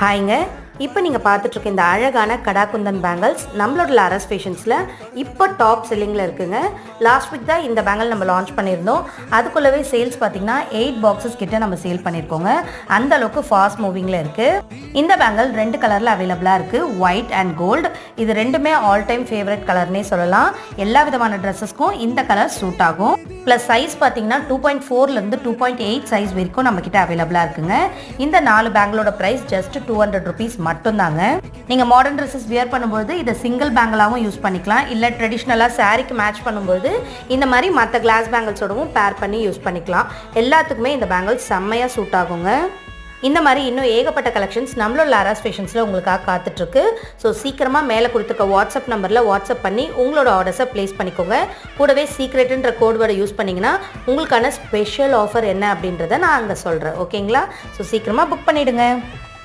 ஹாய்ங்க. இப்போ நீங்கள் பார்த்துட்ருக்க இந்த அழகான கடாகுந்தன் பேங்கிள்ஸ் நம்மளோட லாரஸ் ஃபேஷன்ஸில் இப்போ டாப் செல்லிங்கில் இருக்குங்க. லாஸ்ட் வீக் தான் இந்த பேங்கிள் நம்ம லான்ச் பண்ணியிருந்தோம். அதுக்குள்ளவே சேல்ஸ் பார்த்திங்கன்னா 8 பாக்ஸஸ் கிட்ட நம்ம சேல் பண்ணியிருக்கோங்க. அந்த அளவுக்கு ஃபாஸ்ட் மூவிங்கில் இருக்குது. இந்த பேங்கிள் 2 கலரில் அவைலபிளாக இருக்குது, ஒயிட் அண்ட் கோல்டு. இது ரெண்டுமே ஆல் டைம் ஃபேவரட் கலர்னே சொல்லலாம். எல்லா விதமான ட்ரெஸ்ஸஸ்க்கும் இந்த கலர் சூட் ஆகும். ப்ளஸ் சைஸ் பார்த்தீங்கன்னா 2.4லேருந்து 2.8 சைஸ் வரைக்கும் நம்மக்கிட்ட அவைலபிளாக இருக்குங்க. இந்த 4 பேங்கிளோட ப்ரைஸ் ஜஸ்ட் 200 ருபீஸ் மட்டும்தாங்க. நீங்கள் மாடர்ன் ட்ரெஸ்ஸஸ் வியர் பண்ணும்போது இதை சிங்கிள் பேங்கிளாகவும் யூஸ் பண்ணிக்கலாம். இல்லை ட்ரெடிஷ்னலாக சாரீக்கு மேட்ச் பண்ணும்போது இந்த மாதிரி மற்ற கிளாஸ் பேங்கிள்ஸோடவும் பேர் பண்ணி யூஸ் பண்ணிக்கலாம். எல்லாத்துக்குமே இந்த பேங்கிள்ஸ் செம்மையாக சூட் ஆகுங்க. இந்த மாதிரி இன்னும் ஏகப்பட்ட கலெக்ஷன்ஸ் நம்மளோட லாராஸ் ஃபேஷன்ஸில் உங்களுக்காக காத்துட்ருக்கு. ஸோ சீக்கிரமாக மேலே கொடுத்துருக்க வாட்ஸ்அப் நம்பரில் வாட்ஸ்அப் பண்ணி உங்களோட ஆர்டர்ஸை ப்ளேஸ் பண்ணிக்கோங்க. கூடவே சீக்ரெட்டுன்ற கோட் வேர்டை யூஸ் பண்ணிங்கன்னா உங்களுக்கான ஸ்பெஷல் ஆஃபர் என்ன அப்படின்றத நான் அங்கே சொல்கிறேன். ஓகேங்களா? ஸோ சீக்கிரமாக புக் பண்ணிவிடுங்க.